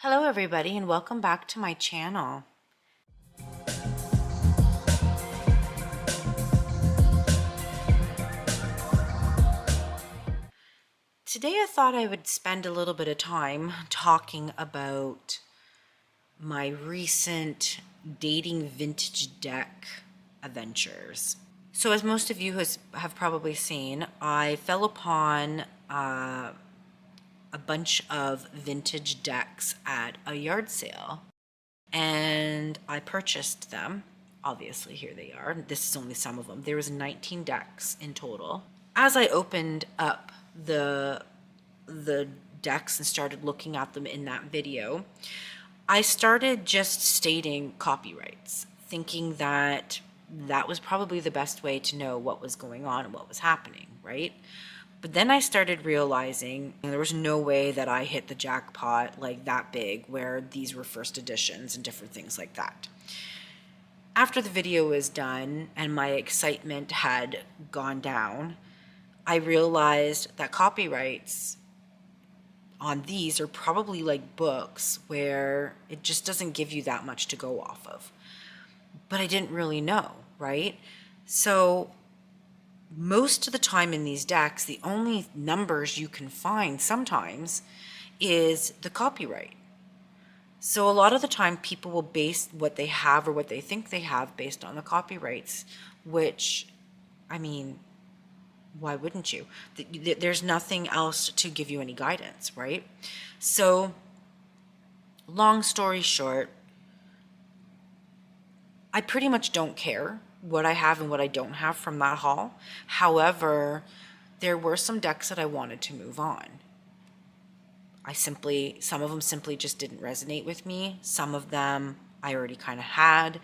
Hello everybody and welcome back to my channel. Today I thought I would spend a little bit of time talking about my recent dating vintage deck adventures. So as most of you have probably seen, I fell upon a bunch of vintage decks at a yard sale and I purchased them. Obviously, here they are. This is only some of them. There was 19 decks in total. As I opened up the decks and started looking at them in that video, I started just stating copyrights, thinking that that was probably the best way to know what was going on and what was happening, right? But then I started realizing there was no way that I hit the jackpot like that big where these were first editions and different things like that. After the video was done and my excitement had gone down, I realized that copyrights on these are probably like books where it just doesn't give you that much to go off of. But I didn't really know, right? So most of the time in these decks, the only numbers you can find sometimes is the copyright. So a lot of the time people will base what they have or what they think they have based on the copyrights, which, I mean, why wouldn't you? There's nothing else to give you any guidance, right? So long story short, I pretty much don't care what I have and what I don't have from that haul. However, there were some decks that I wanted to move on. Some of them simply just didn't resonate with me. Some of them I already kind of had.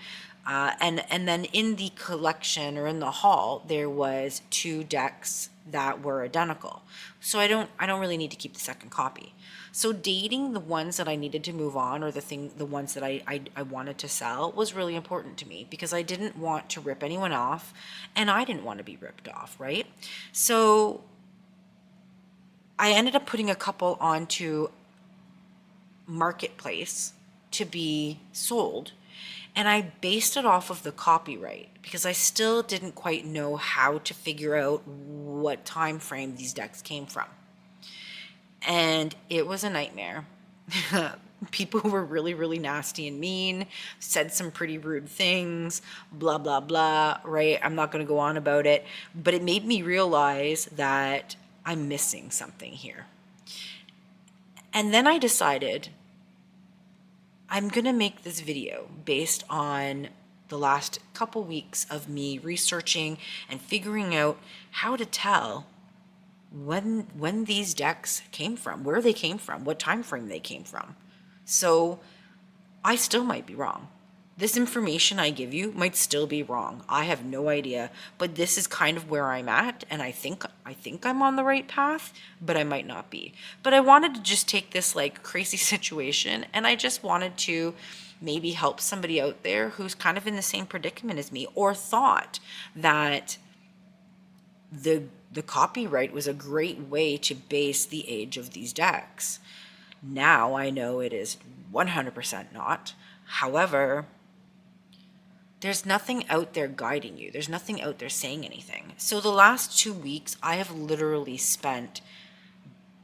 And then in the collection or in the haul, there was 2 decks that were identical. So I don't really need to keep the second copy. So dating the ones that I needed to move on, or the ones that I wanted to sell, was really important to me because I didn't want to rip anyone off and I didn't want to be ripped off, right? So I ended up putting a couple onto Marketplace to be sold, and I based it off of the copyright because I still didn't quite know how to figure out what time frame these decks came from. And it was a nightmare. People were really, really nasty and mean, said some pretty rude things, blah, blah, blah, right? I'm not going to go on about it, but it made me realize that I'm missing something here. And then I decided I'm going to make this video based on the last couple weeks of me researching and figuring out how to tell when these decks came from, where they came from, what time frame they came from. So I still might be wrong. This information I give you might still be wrong. I have no idea, but this is kind of where I'm at, and I think I'm on the right path, but I might not be. But I wanted to just take this like crazy situation, and I just wanted to maybe help somebody out there who's kind of in the same predicament as me, or thought that the copyright was a great way to base the age of these decks. Now I know it is 100% not. However, there's nothing out there guiding you. There's nothing out there saying anything. So the last 2 weeks, I have literally spent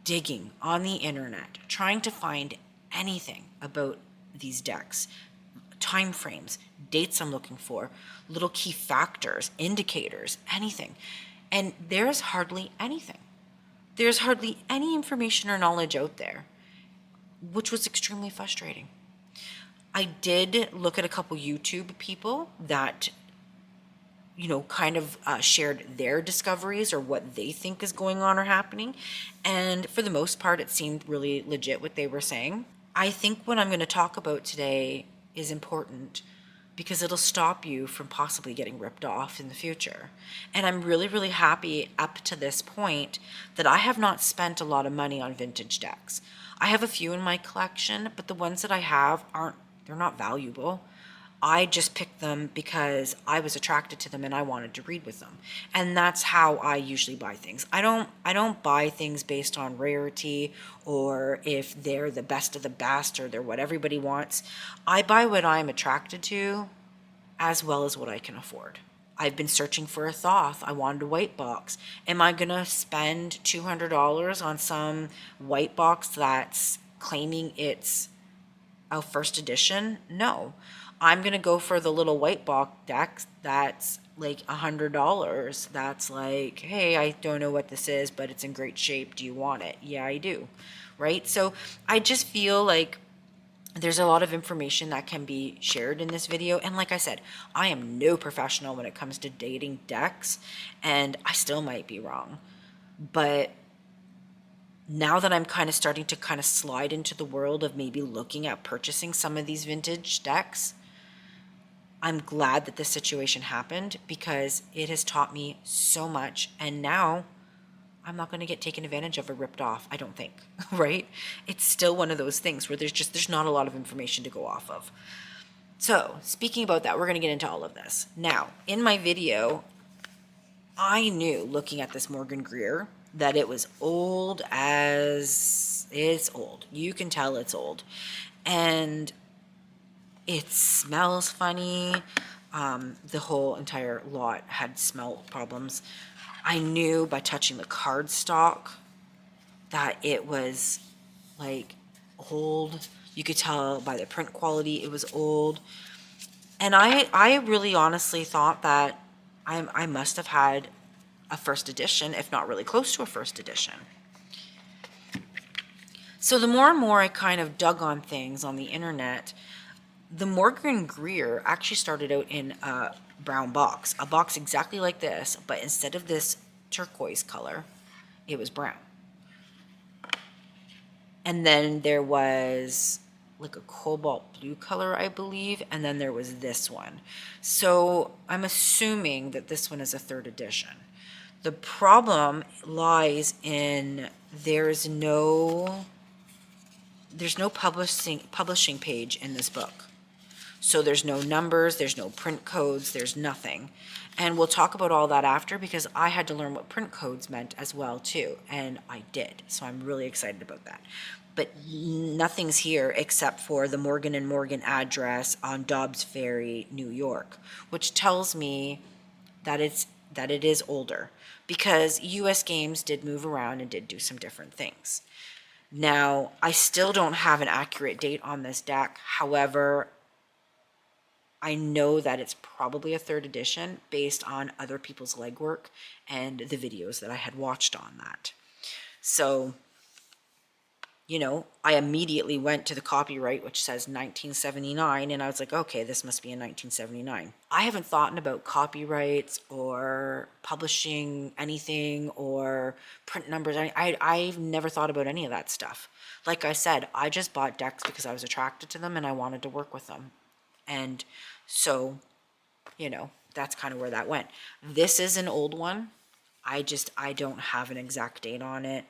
digging on the internet, trying to find anything about these decks, time frames, dates I'm looking for, little key factors, indicators, anything. And there's hardly anything. There's hardly any information or knowledge out there, which was extremely frustrating. I did look at a couple YouTube people that, kind of shared their discoveries or what they think is going on or happening. And for the most part, it seemed really legit what they were saying. I think what I'm going to talk about today is important because it'll stop you from possibly getting ripped off in the future. And I'm really, really happy up to this point that I have not spent a lot of money on vintage decks. I have a few in my collection, but the ones that I have they're not valuable. I just picked them because I was attracted to them and I wanted to read with them. And that's how I usually buy things. I don't buy things based on rarity or if they're the best of the best or they're what everybody wants. I buy what I'm attracted to as well as what I can afford. I've been searching for a Thoth. I wanted a white box. Am I going to spend $200 on some white box that's claiming it's a first edition? No. I'm going to go for the little white box deck that's like $100. That's like, hey, I don't know what this is, but it's in great shape. Do you want it? Yeah, I do. Right? So I just feel like there's a lot of information that can be shared in this video. And like I said, I am no professional when it comes to dating decks, and I still might be wrong. But now that I'm kind of starting to kind of slide into the world of maybe looking at purchasing some of these vintage decks, I'm glad that this situation happened because it has taught me so much. And now I'm not going to get taken advantage of or ripped off, I don't think, right? It's still one of those things where there's not a lot of information to go off of. So, speaking about that, we're going to get into all of this. Now, in my video, I knew looking at this Morgan Greer that it was old as it's old. You can tell it's old. And it smells funny. The whole entire lot had smell problems. I knew by touching the cardstock that it was like old. You could tell by the print quality it was old. And I really honestly thought that I must have had a first edition, if not really close to a first edition. So the more and more I kind of dug on things on the internet, the Morgan Greer actually started out in a brown box, a box exactly like this, but instead of this turquoise color, it was brown. And then there was like a cobalt blue color, I believe, and then there was this one. So I'm assuming that this one is a third edition. The problem lies in there's no publishing page in this book. So there's no numbers, there's no print codes, there's nothing. And we'll talk about all that after because I had to learn what print codes meant as well too, and I did. So I'm really excited about that. But nothing's here except for the Morgan & Morgan address on Dobbs Ferry, New York, which tells me that it is older because US Games did move around and did do some different things. Now, I still don't have an accurate date on this deck. However, I know that it's probably a third edition based on other people's legwork and the videos that I had watched on that. So, I immediately went to the copyright, which says 1979, and I was like, okay, this must be in 1979. I haven't thought about copyrights or publishing anything or print numbers. I've never thought about any of that stuff. Like I said, I just bought decks because I was attracted to them and I wanted to work with them. And so, that's kind of where that went. This is an old one. I don't have an exact date on it.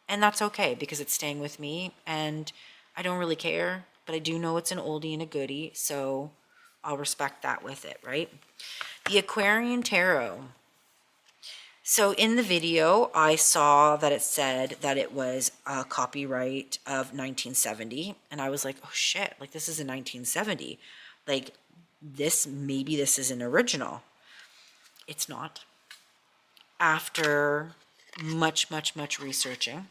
And that's okay because it's staying with me and I don't really care, but I do know it's an oldie and a goodie, so I'll respect that with it, right? The Aquarian Tarot. So in the video, I saw that it said that it was a copyright of 1970, and I was like, oh shit, like this is a 1970. Like maybe this is an original. It's not. After much, much, much researching,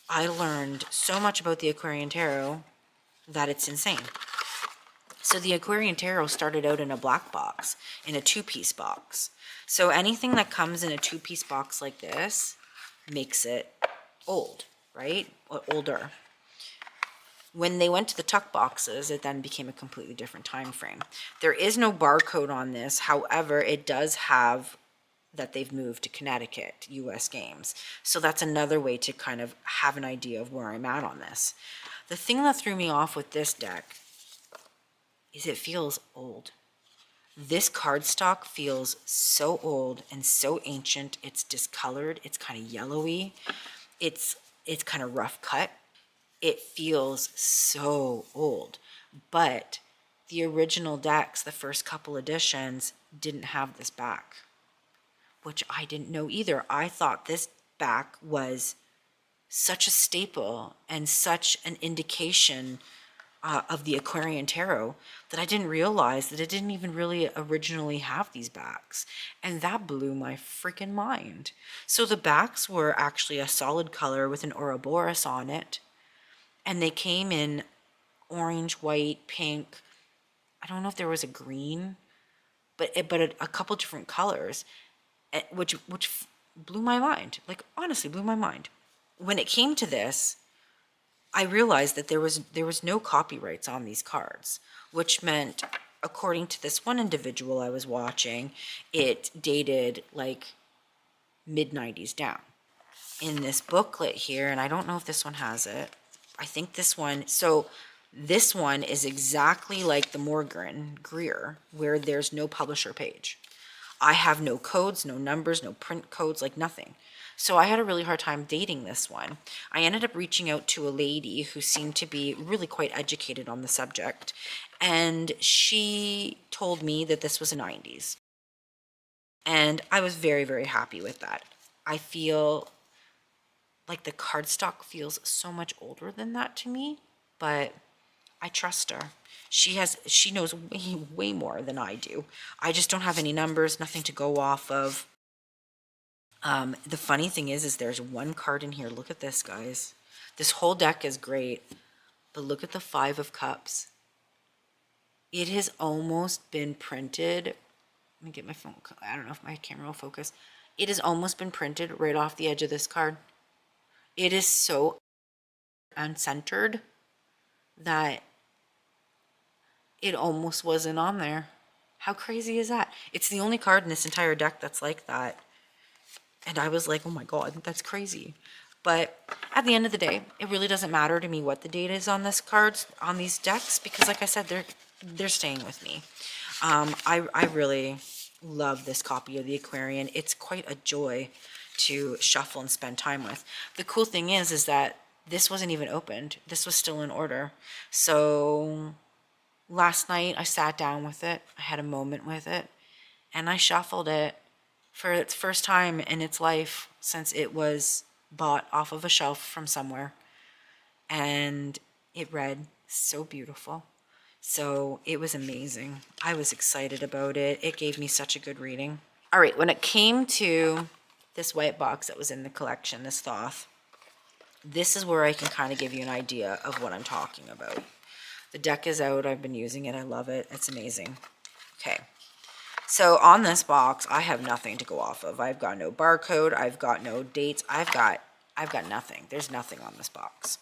I learned so much about the Aquarian Tarot that it's insane. So the Aquarian Tarot started out in a black box, in a two-piece box. So anything that comes in a two-piece box like this makes it old, right? Or older. When they went to the tuck boxes, it then became a completely different time frame. There is no barcode on this. However, it does have that they've moved to Connecticut, US Games. So that's another way to kind of have an idea of where I'm at on this. The thing that threw me off with this deck is it feels old. This cardstock feels so old and so ancient. It's discolored. It's kind of yellowy. It's kind of rough cut. It feels so old. But the original decks, the first couple editions, didn't have this back, which I didn't know either. I thought this back was such a staple and such an indication of the Aquarian Tarot that I didn't realize that it didn't even really originally have these backs. And that blew my freaking mind. So the backs were actually a solid color with an Ouroboros on it. And they came in orange, white, pink. I don't know if there was a green, but a couple different colors, which blew my mind. Like, honestly, blew my mind. When it came to this, I realized that there was no copyrights on these cards, which meant, according to this one individual I was watching, it dated like mid 90s down. In this booklet here, and I don't know if this one has it. I think this one, so this one is exactly like the Morgan Greer, where there's no publisher page. I have no codes, no numbers, no print codes, like nothing. So I had a really hard time dating this one. I ended up reaching out to a lady who seemed to be really quite educated on the subject, and she told me that this was a 90s. And I was very, very happy with that. I feel like the cardstock feels so much older than that to me, but I trust her. She knows way, way more than I do. I just don't have any numbers, nothing to go off of. The funny thing is there's one card in here. Look at this, guys. This whole deck is great, but look at the Five of Cups. It has almost been printed. Let me get my phone. I don't know if my camera will focus. It has almost been printed right off the edge of this card. It is so uncentered that it almost wasn't on there. How crazy is that? It's the only card in this entire deck that's like that. And I was like, oh my God, that's crazy. But at the end of the day, it really doesn't matter to me what the date is on this cards, on these decks, because like I said, they're staying with me. I really love this copy of the Aquarian. It's quite a joy to shuffle and spend time with. The cool thing is that this wasn't even opened. This was still in order. So last night I sat down with it. I had a moment with it, and I shuffled it for its first time in its life since it was bought off of a shelf from somewhere. And it read so beautiful. So it was amazing. I was excited about it. It gave me such a good reading. All right, when it came to this white box that was in the collection, this Thoth, this is where I can kind of give you an idea of what I'm talking about. The deck is out. I've been using it. I love it. It's amazing. Okay. So on this box, I have nothing to go off of. I've got no barcode. I've got no dates. I've got nothing. There's nothing on this box.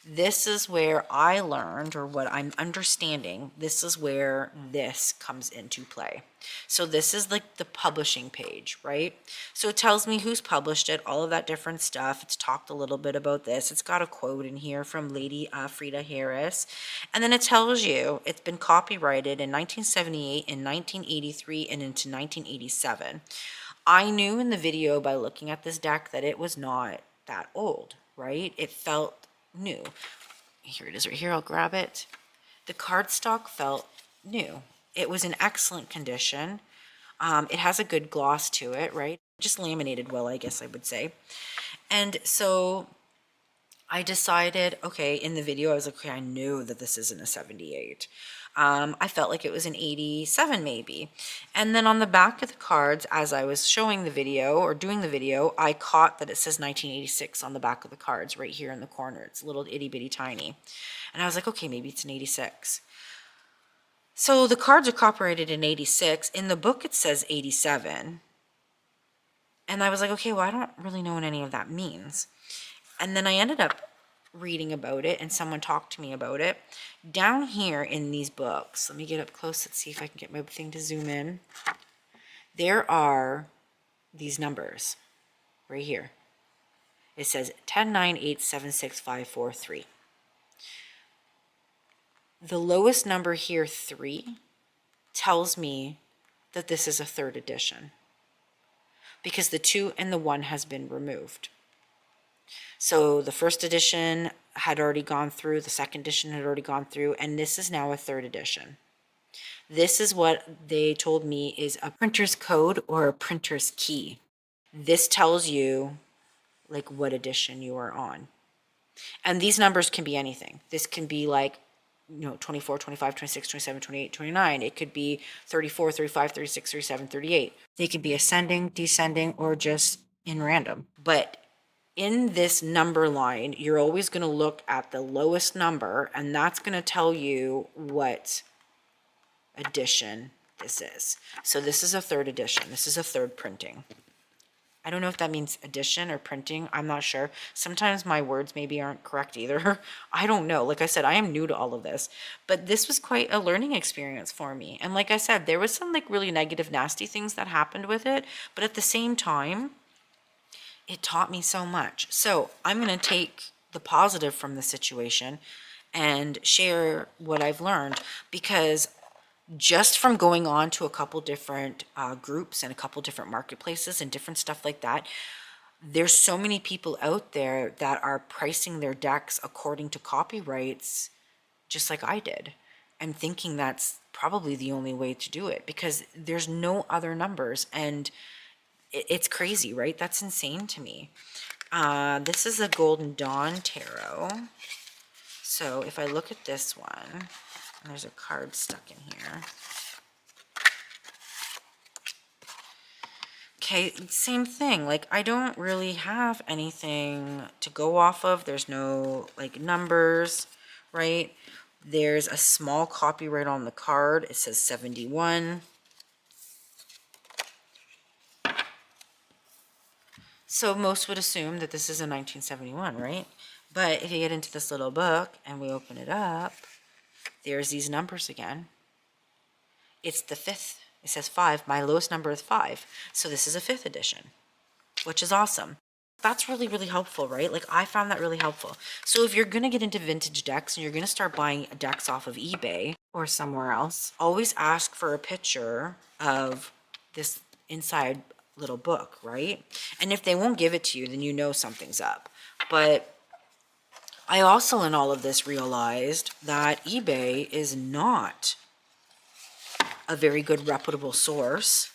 This is where I learned, or what I'm understanding, this is where this comes into play. So this is like the publishing page, right? So it tells me who's published it, all of that different stuff. It's talked a little bit about this. It's got a quote in here from Lady Frida Harris. And then it tells you it's been copyrighted in 1978, in 1983, and into 1987. I knew in the video by looking at this deck that it was not that old, right? It felt new. Here it is right here. I'll grab it. The cardstock felt new. It was in excellent condition. It has a good gloss to it, right? Just laminated well, I guess I would say. And so I decided, okay, in the video, I was like, okay, I knew that this isn't a 78. I felt like it was an 87 maybe. And then on the back of the cards, as I was showing the video or doing the video, I caught that it says 1986 on the back of the cards right here in the corner. It's a little itty bitty tiny. And I was like, okay, maybe it's an 86. So the cards are copyrighted in 86. In the book, it says 87. And I was like, okay, well, I don't really know what any of that means. And then I ended up reading about it, and someone talked to me about it. Down here in these books, let me get up close. Let's see if I can get my thing to zoom in. There are these numbers right here. It says 1098765543. The lowest number here, 3, tells me that this is a 3rd edition because the 2 and the 1 has been removed. So the first edition had already gone through, the second edition had already gone through, and this is now a third edition. This is what they told me is a printer's code or a printer's key. This tells you like what edition you are on. And these numbers can be anything. This can be like, 24, 25, 26, 27, 28, 29. It could be 34, 35, 36, 37, 38. They could be ascending, descending, or just in random. But in this number line, you're always going to look at the lowest number, and that's going to tell you what edition this is. So this is a third edition. This is a third printing. I don't know if that means edition or printing. I'm not sure. Sometimes my words maybe aren't correct either. I don't know. Like I said, I am new to all of this, but this was quite a learning experience for me. And like I said, there was some like really negative, nasty things that happened with it, but at the same time, it taught me so much. So I'm going to take the positive from the situation and share what I've learned, because just from going on to a couple different groups and a couple different marketplaces and different stuff like that, there's so many people out there that are pricing their decks according to copyrights, just like I did. I'm thinking that's probably the only way to do it, because there's no other numbers, and it's crazy, right? That's insane to me. This is a Golden Dawn Tarot. So if I look at this one, and there's a card stuck in here. Okay, same thing. Like, I don't really have anything to go off of. There's no, like, numbers, right? There's a small copyright on the card. It says 71. So most would assume that this is a 1971, right? But if you get into this little book and we open it up, there's these numbers again. It's the fifth. It says 5. My lowest number is 5. So this is a 5th edition, which is awesome. That's really, really helpful, right? Like, I found that really helpful. So if you're going to get into vintage decks and you're going to start buying decks off of eBay or somewhere else, always ask for a picture of this inside little book, right? And if they won't give it to you, then you know something's up. But I also, in all of this, realized that eBay is not a very good reputable source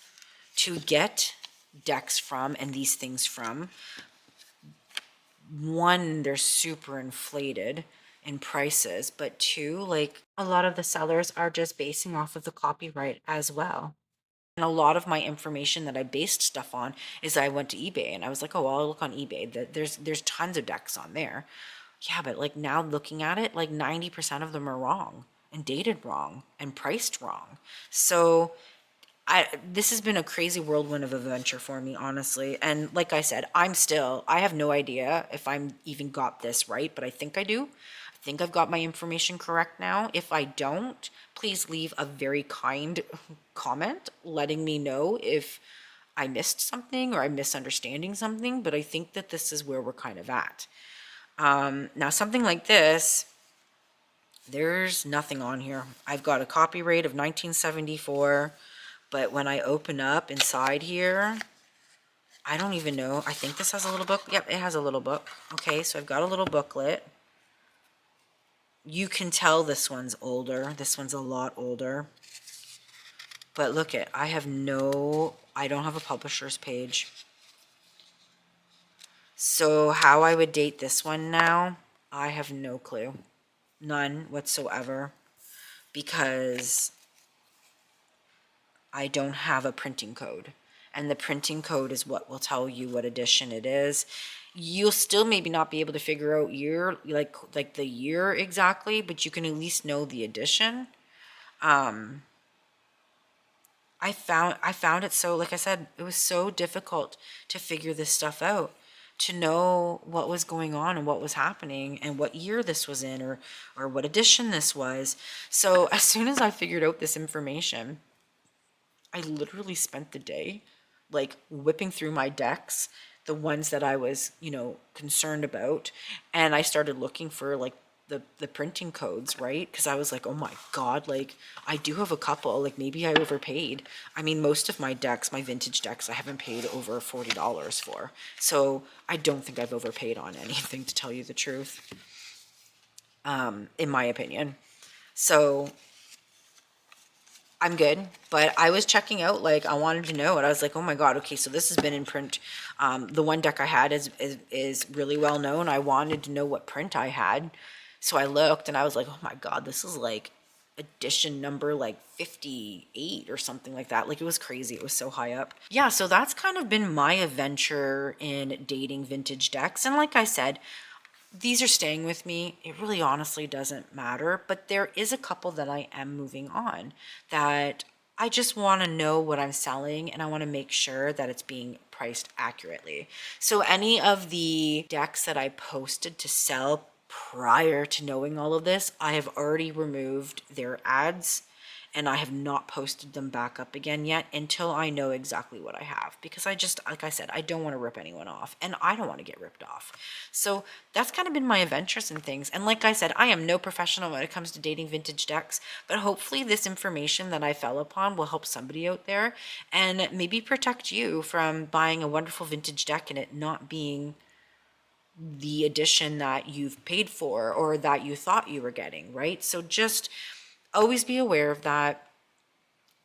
to get decks from and these things from. One, they're super inflated in prices, but two, like, a lot of the sellers are just basing off of the copyright as well. And a lot of my information that I based stuff on is I went to eBay and I was like, oh, well, I'll look on eBay. There's tons of decks on there. Yeah, but like now looking at it, like 90% of them are wrong and dated wrong and priced wrong. So this has been a crazy whirlwind of adventure for me, honestly. And like I said, I have no idea if I'm even got this right, but I think I do. I think I've got my information correct now. If I don't, please leave a very kind comment letting me know if I missed something or I'm misunderstanding something, but I think that this is where we're kind of at. Now, something like this, there's nothing on here. I've got a copyright of 1974. But when I open up inside here, I don't even know. I think this has a little book. Yep, it has a little book. Okay, so I've got a little booklet. You can tell this one's older. This one's a lot older. But look it, I don't have a publisher's page. So how I would date this one now, I have no clue. None whatsoever. Because I don't have a printing code. And the printing code is what will tell you what edition it is. You'll still maybe not be able to figure out year, like the year exactly, but you can at least know the edition. I found it so, like I said, it was so difficult to figure this stuff out, to know what was going on and what was happening and what year this was in, or what edition this was. So as soon as I figured out this information, I literally spent the day like whipping through my decks, the ones that I was, concerned about, and I started looking for like the printing codes, right? Because I was like, oh my God, like I do have a couple, like maybe I overpaid. I mean, most of my decks, my vintage decks, I haven't paid over $40 for. So I don't think I've overpaid on anything, to tell you the truth, in my opinion. So I'm good, but I was checking out, like I wanted to know it. I was like, oh my God, okay, so this has been in print. The one deck I had is really well known. I wanted to know what print I had. So I looked and I was like, oh my God, this is like edition number like 58 or something like that. Like it was crazy. It was so high up. Yeah, so that's kind of been my adventure in dating vintage decks. And like I said, these are staying with me. It really honestly doesn't matter, but there is a couple that I am moving on that I just want to know what I'm selling and I want to make sure that it's being priced accurately. So any of the decks that I posted to sell prior to knowing all of this, I have already removed their ads and I have not posted them back up again yet until I know exactly what I have, because I just, like I said, I don't want to rip anyone off and I don't want to get ripped off. So that's kind of been my adventures and things. And like I said, I am no professional when it comes to dating vintage decks, but hopefully this information that I fell upon will help somebody out there and maybe protect you from buying a wonderful vintage deck and it not being the edition that you've paid for or that you thought you were getting, right? So just always be aware of that.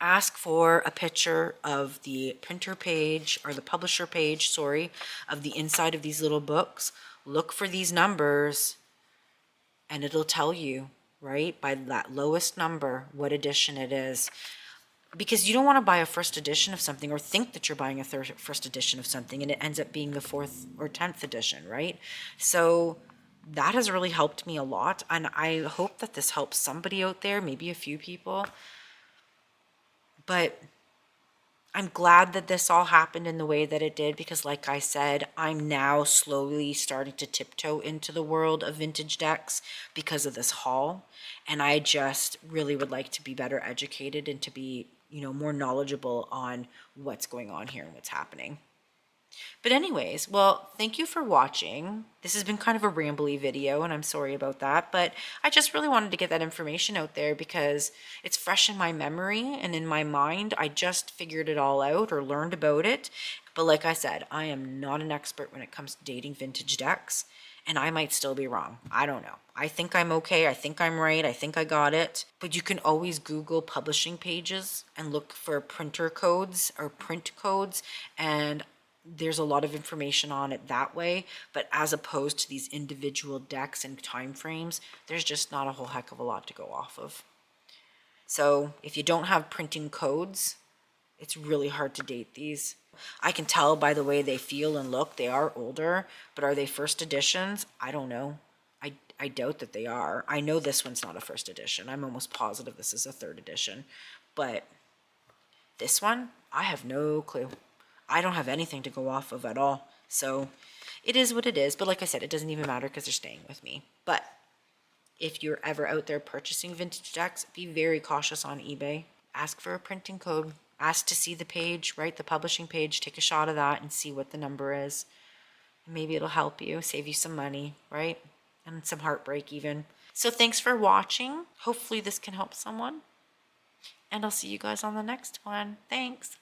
Ask for a picture of the printer page or the publisher page, sorry, of the inside of these little books. Look for these numbers and it'll tell you, right, by that lowest number, what edition it is. Because you don't want to buy a first edition of something or think that you're buying a first edition of something and it ends up being the 4th or 10th edition, right? So that has really helped me a lot. And I hope that this helps somebody out there, maybe a few people. But I'm glad that this all happened in the way that it did, because like I said, I'm now slowly starting to tiptoe into the world of vintage decks because of this haul. And I just really would like to be better educated and to be, more knowledgeable on what's going on here and what's happening. But anyways, well, thank you for watching. This has been kind of a rambly video and I'm sorry about that, but I just really wanted to get that information out there because it's fresh in my memory and in my mind. I just figured it all out or learned about it. But like I said, I am not an expert when it comes to dating vintage decks and I might still be wrong. I don't know. I think I'm okay. I think I'm right. I think I got it. But you can always Google publishing pages and look for printer codes or print codes, and there's a lot of information on it that way. But as opposed to these individual decks and time frames, there's just not a whole heck of a lot to go off of. So if you don't have printing codes, it's really hard to date these. I can tell by the way they feel and look. They are older, but are they first editions? I don't know. I doubt that they are. I know this one's not a first edition. I'm almost positive this is a 3rd edition. But this one, I have no clue. I don't have anything to go off of at all. So it is what it is. But like I said, it doesn't even matter because they're staying with me. But if you're ever out there purchasing vintage decks, be very cautious on eBay. Ask for a printing code. Ask to see the page, right? The publishing page. Take a shot of that and see what the number is. Maybe it'll help you, save you some money, right? And some heartbreak even. So thanks for watching. Hopefully this can help someone. And I'll see you guys on the next one. Thanks.